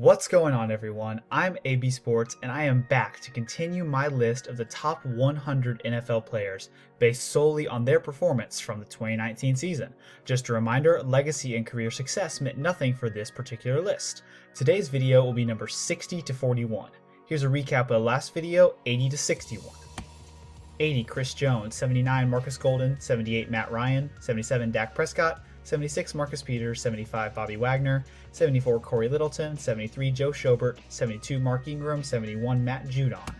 What's going on, everyone? I'm AB Sports, and I am back to continue my list of the top 100 NFL players based solely on their performance from the 2019 season. Just a reminder, legacy and career success meant nothing for this particular list. Today's video will be number 60 to 41. Here's a recap of the last video, 80 to 61. 80 Chris Jones, 79 Marcus Golden, 78 Matt Ryan, 77 Dak Prescott, 76 Marcus Peters, 75 Bobby Wagner, 74 Corey Littleton, 73 Joe Schobert, 72 Mark Ingram, 71 Matt Judon,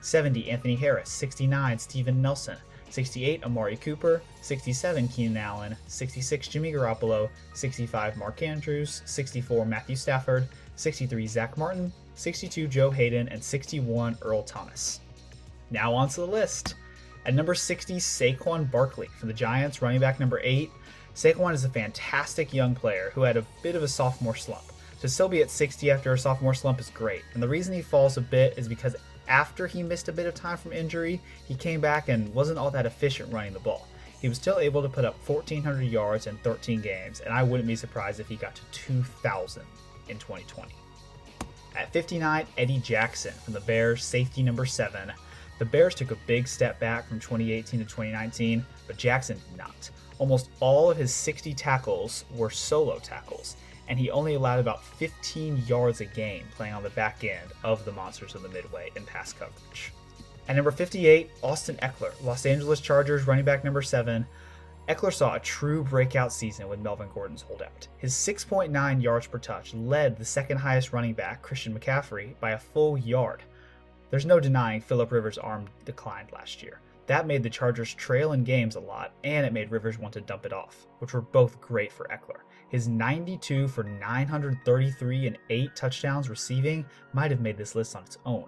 70 Anthony Harris, 69 Steven Nelson, 68 Amari Cooper, 67 Keenan Allen, 66 Jimmy Garoppolo, 65 Mark Andrews, 64 Matthew Stafford, 63 Zach Martin, 62 Joe Hayden, and 61 Earl Thomas. Now on to the list. At number 60, Saquon Barkley from the Giants, running back number 8. Saquon is a fantastic young player who had a bit of a sophomore slump. To still be at 60 after a sophomore slump is great, and the reason he falls a bit is because after he missed a bit of time from injury, he came back and wasn't all that efficient running the ball. He was still able to put up 1,400 yards in 13 games, and I wouldn't be surprised if he got to 2,000 in 2020. At 59, Eddie Jackson from the Bears, safety number 7. The Bears took a big step back from 2018 to 2019, but Jackson did not. Almost all of his 60 tackles were solo tackles, and he only allowed about 15 yards a game playing on the back end of the monsters of the Midway in pass coverage. At number 58, Austin Ekeler, Los Angeles Chargers running back number 7. Ekeler saw a true breakout season with Melvin Gordon's holdout. His 6.9 yards per touch led the second highest running back, Christian McCaffrey, by a full yard. There's no denying Phillip Rivers' arm declined last year. That made the Chargers trail in games a lot, and it made Rivers want to dump it off, which were both great for Ekeler. His 92 for 933 and 8 touchdowns receiving might have made this list on its own.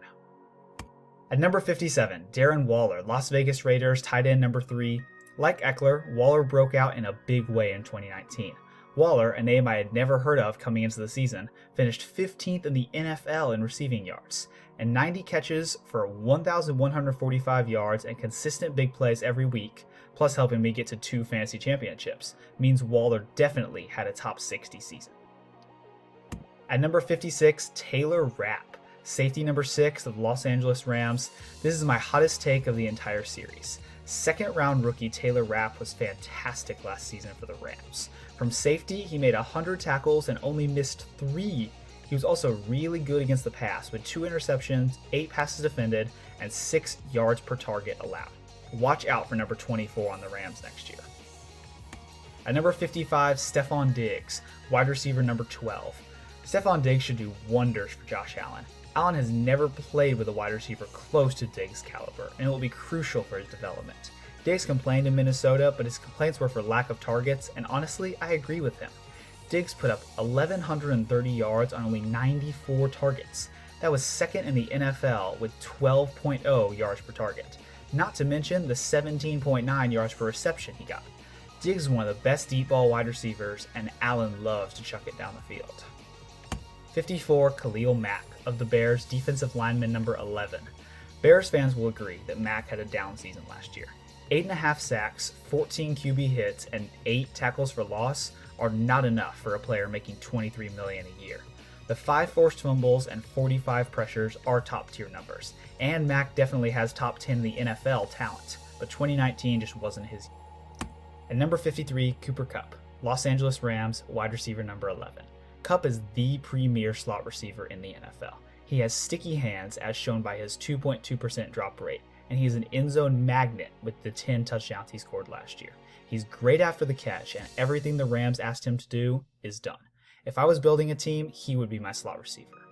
At number 57, Darren Waller, Las Vegas Raiders, tight end number 3. Like Ekeler, Waller broke out in a big way in 2019. Waller, a name I had never heard of coming into the season, finished 15th in the NFL in receiving yards, and 90 catches for 1,145 yards and consistent big plays every week, plus helping me get to 2 fantasy championships, means Waller definitely had a top 60 season. At number 56, Taylor Rapp, safety number 6 of the Los Angeles Rams. This is my hottest take of the entire series. Second round rookie Taylor Rapp was fantastic last season for the Rams. From safety, he made 100 tackles and only missed 3. He was also really good against the pass with 2 interceptions, 8 passes defended, and 6 yards per target allowed. Watch out for number 24 on the Rams next year. At number 55, Stefon Diggs, wide receiver number 12. Stefon Diggs should do wonders for Josh Allen. Allen has never played with a wide receiver close to Diggs' caliber, and it will be crucial for his development. Diggs complained in Minnesota, but his complaints were for lack of targets, and honestly, I agree with him. Diggs put up 1,130 yards on only 94 targets. That was second in the NFL with 12.0 yards per target. Not to mention the 17.9 yards per reception he got. Diggs is one of the best deep ball wide receivers, and Allen loves to chuck it down the field. 54, Khalil Mack of the Bears, defensive lineman number 11. Bears fans will agree that Mack had a down season last year. 8.5 sacks, 14 QB hits, and 8 tackles for loss are not enough for a player making $23 million a year. The 5 forced fumbles and 45 pressures are top tier numbers, and Mack definitely has top 10 in the NFL talent, but 2019 just wasn't his year. At number 53, Cooper Kupp, Los Angeles Rams, wide receiver number 11. Kupp is the premier slot receiver in the NFL. He has sticky hands as shown by his 2.2% drop rate, and he is an end zone magnet with the 10 touchdowns he scored last year. He's great after the catch, and everything the Rams asked him to do is done. If I was building a team, he would be my slot receiver.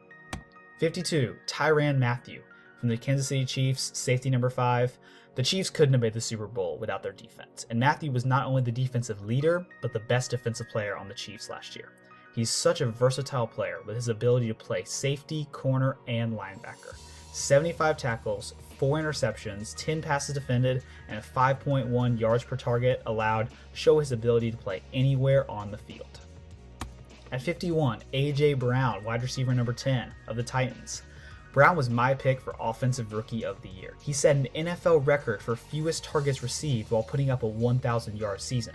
52, Tyrann Mathieu from the Kansas City Chiefs, safety number 5. The Chiefs couldn't have made the Super Bowl without their defense, and Mathieu was not only the defensive leader, but the best defensive player on the Chiefs last year. He's such a versatile player with his ability to play safety, corner, and linebacker. 75 tackles, 4 interceptions, 10 passes defended, and a 5.1 yards per target allowed show his ability to play anywhere on the field. At 51, A.J. Brown, wide receiver number 10 of the Titans. Brown was my pick for Offensive Rookie of the Year. He set an NFL record for fewest targets received while putting up a 1,000-yard season.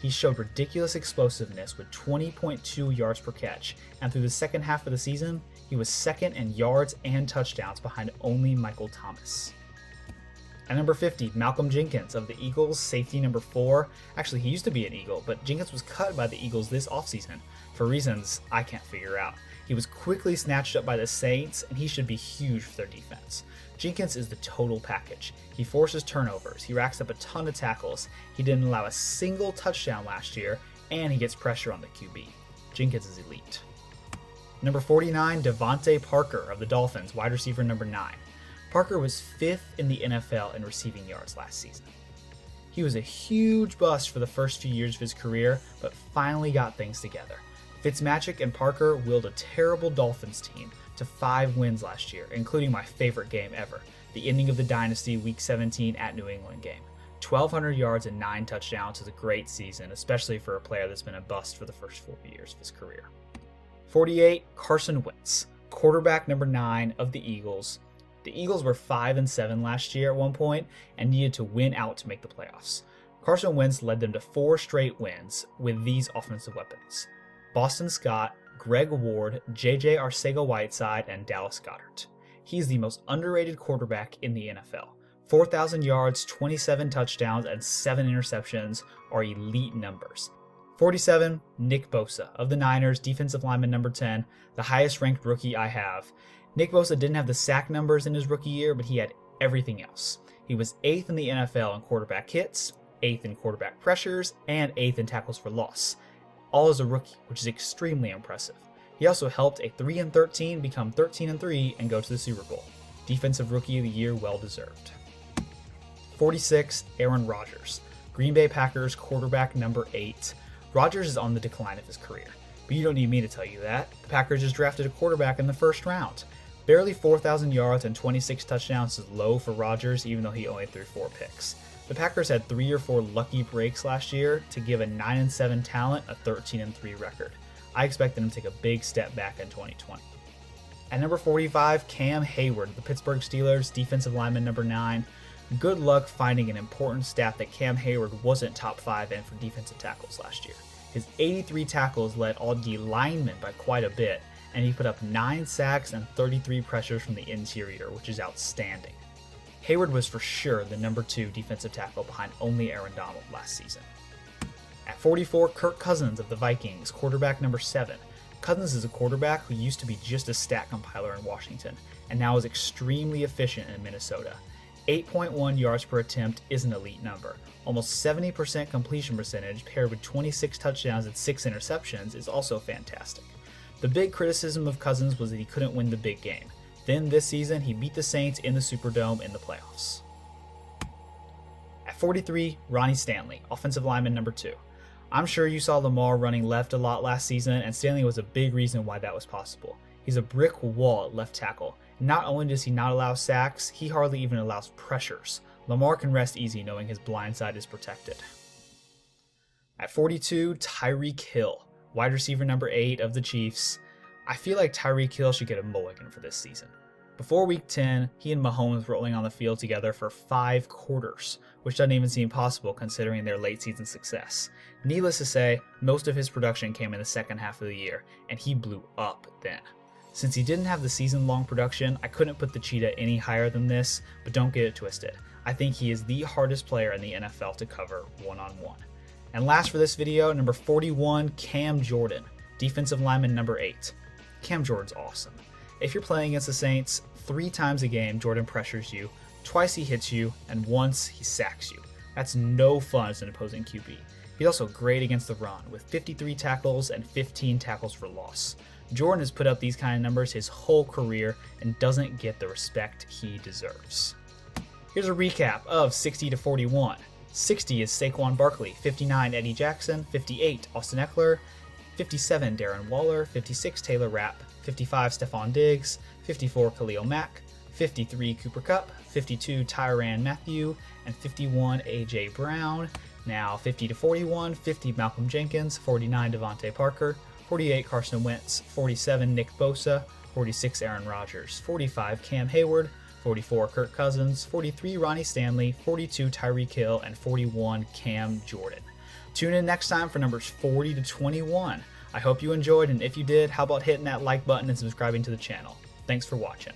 He showed ridiculous explosiveness with 20.2 yards per catch, and through the second half of the season, he was second in yards and touchdowns behind only Michael Thomas. At number 50, Malcolm Jenkins of the Eagles, safety number 4. Actually, he used to be an Eagle, but Jenkins was cut by the Eagles this offseason for reasons I can't figure out. He was quickly snatched up by the Saints, and he should be huge for their defense. Jenkins is the total package. He forces turnovers, he racks up a ton of tackles, he didn't allow a single touchdown last year, and he gets pressure on the QB. Jenkins is elite. Number 49, Devontae Parker of the Dolphins, wide receiver number 9. Parker was 5th in the NFL in receiving yards last season. He was a huge bust for the first few years of his career, but finally got things together. Fitzmagic and Parker willed a terrible Dolphins team to 5 wins last year, including my favorite game ever, the ending of the dynasty Week 17 at New England game. 1,200 yards and 9 touchdowns is a great season, especially for a player that's been a bust for the first 4 years of his career. 48, Carson Wentz, quarterback number 9 of the Eagles. The Eagles were 5-7 last year at one point and needed to win out to make the playoffs. Carson Wentz led them to 4 straight wins with these offensive weapons: Boston Scott, Greg Ward, JJ Arcega-Whiteside, and Dallas Goedert. He's the most underrated quarterback in the NFL. 4,000 yards, 27 touchdowns, and 7 interceptions are elite numbers. 47, Nick Bosa of the Niners, defensive lineman number 10, the highest ranked rookie I have. Nick Bosa didn't have the sack numbers in his rookie year, but he had everything else. He was 8th in the NFL in quarterback hits, 8th in quarterback pressures, and 8th in tackles for loss, all as a rookie, which is extremely impressive. He also helped a 3-13 become 13-3 and go to the Super Bowl. Defensive Rookie of the Year, well deserved. 46, Aaron Rodgers, Green Bay Packers quarterback number 8. Rodgers is on the decline of his career, but you don't need me to tell you that. The Packers just drafted a quarterback in the first round. Barely 4,000 yards and 26 touchdowns is low for Rodgers, even though he only threw 4 picks. The Packers had 3 or 4 lucky breaks last year to give a 9-7 talent a 13-3 record. I expect them to take a big step back in 2020. At number 45, Cam Hayward, the Pittsburgh Steelers, defensive lineman number 9. Good luck finding an important stat that Cam Hayward wasn't top 5 in for defensive tackles last year. His 83 tackles led all D linemen by quite a bit, and he put up 9 sacks and 33 pressures from the interior, which is outstanding. Hayward was for sure the number 2 defensive tackle behind only Aaron Donald last season. At 44, Kirk Cousins of the Vikings, quarterback number 7. Cousins is a quarterback who used to be just a stat compiler in Washington, and now is extremely efficient in Minnesota. 8.1 yards per attempt is an elite number. Almost 70% completion percentage paired with 26 touchdowns and 6 interceptions is also fantastic. The big criticism of Cousins was that he couldn't win the big game. Then this season, he beat the Saints in the Superdome in the playoffs. At 43, Ronnie Stanley, offensive lineman number 2. I'm sure you saw Lamar running left a lot last season, and Stanley was a big reason why that was possible. He's a brick wall at left tackle. Not only does he not allow sacks, he hardly even allows pressures. Lamar can rest easy knowing his blind side is protected. At 42, Tyreek Hill, wide receiver number 8 of the Chiefs. I feel like Tyreek Hill should get a mulligan for this season. Before Week 10, he and Mahomes were rolling on the field together for 5 quarters, which doesn't even seem possible considering their late season success. Needless to say, most of his production came in the second half of the year, and he blew up then. Since he didn't have the season-long production, I couldn't put the Cheetah any higher than this, but don't get it twisted. I think he is the hardest player in the NFL to cover one-on-one. And last for this video, number 41, Cam Jordan, defensive lineman number 8. Cam Jordan's awesome. If you're playing against the Saints, 3 times a game Jordan pressures you, twice he hits you, and once he sacks you. That's no fun as an opposing QB. He's also great against the run, with 53 tackles and 15 tackles for loss. Jordan has put up these kind of numbers his whole career and doesn't get the respect he deserves. Here's a recap of 60 to 41. 60 is Saquon Barkley, 59 Eddie Jackson, 58 Austin Eckler, 57 Darren Waller, 56 Taylor Rapp, 55 Stephon Diggs, 54 Khalil Mack, 53 Cooper Kupp, 52 Tyrann Mathieu, and 51 AJ Brown. Now 50 to 41, 50 Malcolm Jenkins, 49 Devontae Parker, 48 Carson Wentz, 47 Nick Bosa, 46 Aaron Rodgers, 45 Cam Hayward, 44 Kirk Cousins, 43 Ronnie Stanley, 42 Tyreek Hill, and 41 Cam Jordan. Tune in next time for numbers 40 to 21. I hope you enjoyed, and if you did, how about hitting that like button and subscribing to the channel. Thanks for watching.